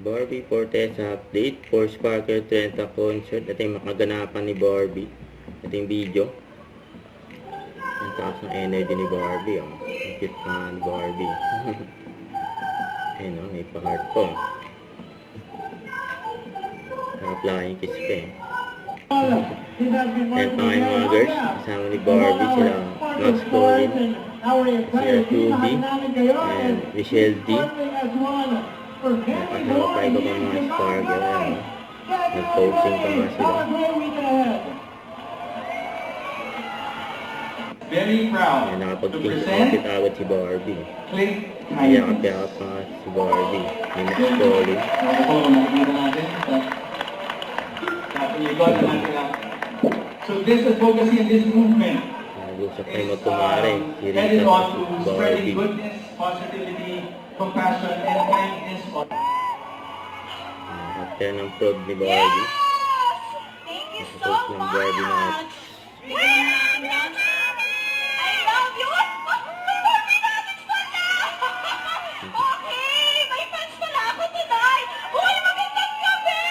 Barbie Fortesa update for Sparkle 30 concert. Ito yung makaganapan ni Barbie. Ito yung video. Ang taas ng energy ni Barbie. Ang cute na ni Barbie. Ayun o, may pa-heart po. Naka-flying kiss pa eh. Ayan pa kayo mga girls. Kasama ni Barbie sila Max Colin, sila Tubi, and Michelle D. Nakapay ko pa mga Sparkle. Nag-posing pa nga sila. Very proud Ayan, to nakapag-pink present agad si Barbie. Click Iyak-iyak pa nga si Barbie. May Max Colin. So this advocacy and this movement Nag-usap kayo magkumare. Si headed Rita on si to Barbie. spreading goodness, positivity, compassion, and kindness. After ng prod ni Barbie. Thank you so Nasa-post ng Barbie na much. I love you. Okay, may fans pala ako tonight. Uy, magandang gabi.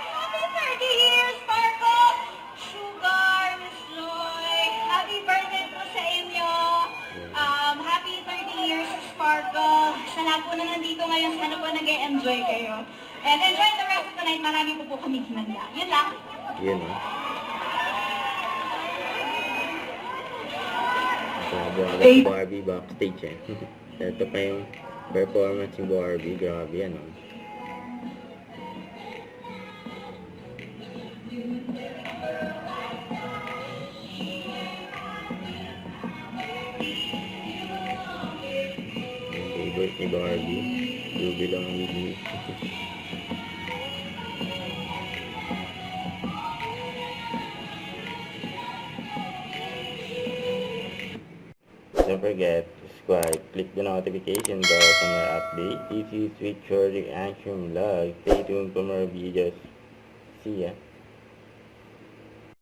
Happy 30 years, Sparkle. Sugar, Miss Loy. Happy birthday po sa inyo. Happy 30 years, Sparkle. Sa lahat po na nandito ngayon, sana po nag-e-enjoy kayo. And enjoy the rest of the night. Marami po kami hinanda. Yun lang. Yun o. Nakabuhagat si Barbie backstage eh. Ito pa yung performance ni Barbie. Grabe yan o. Yung favorite ni Barbie. Ruby lang ang hindi. Don't forget to subscribe, click the notification bell for more updates. This is Sweet Short Reaction Vlog. Stay tuned for more videos. See ya.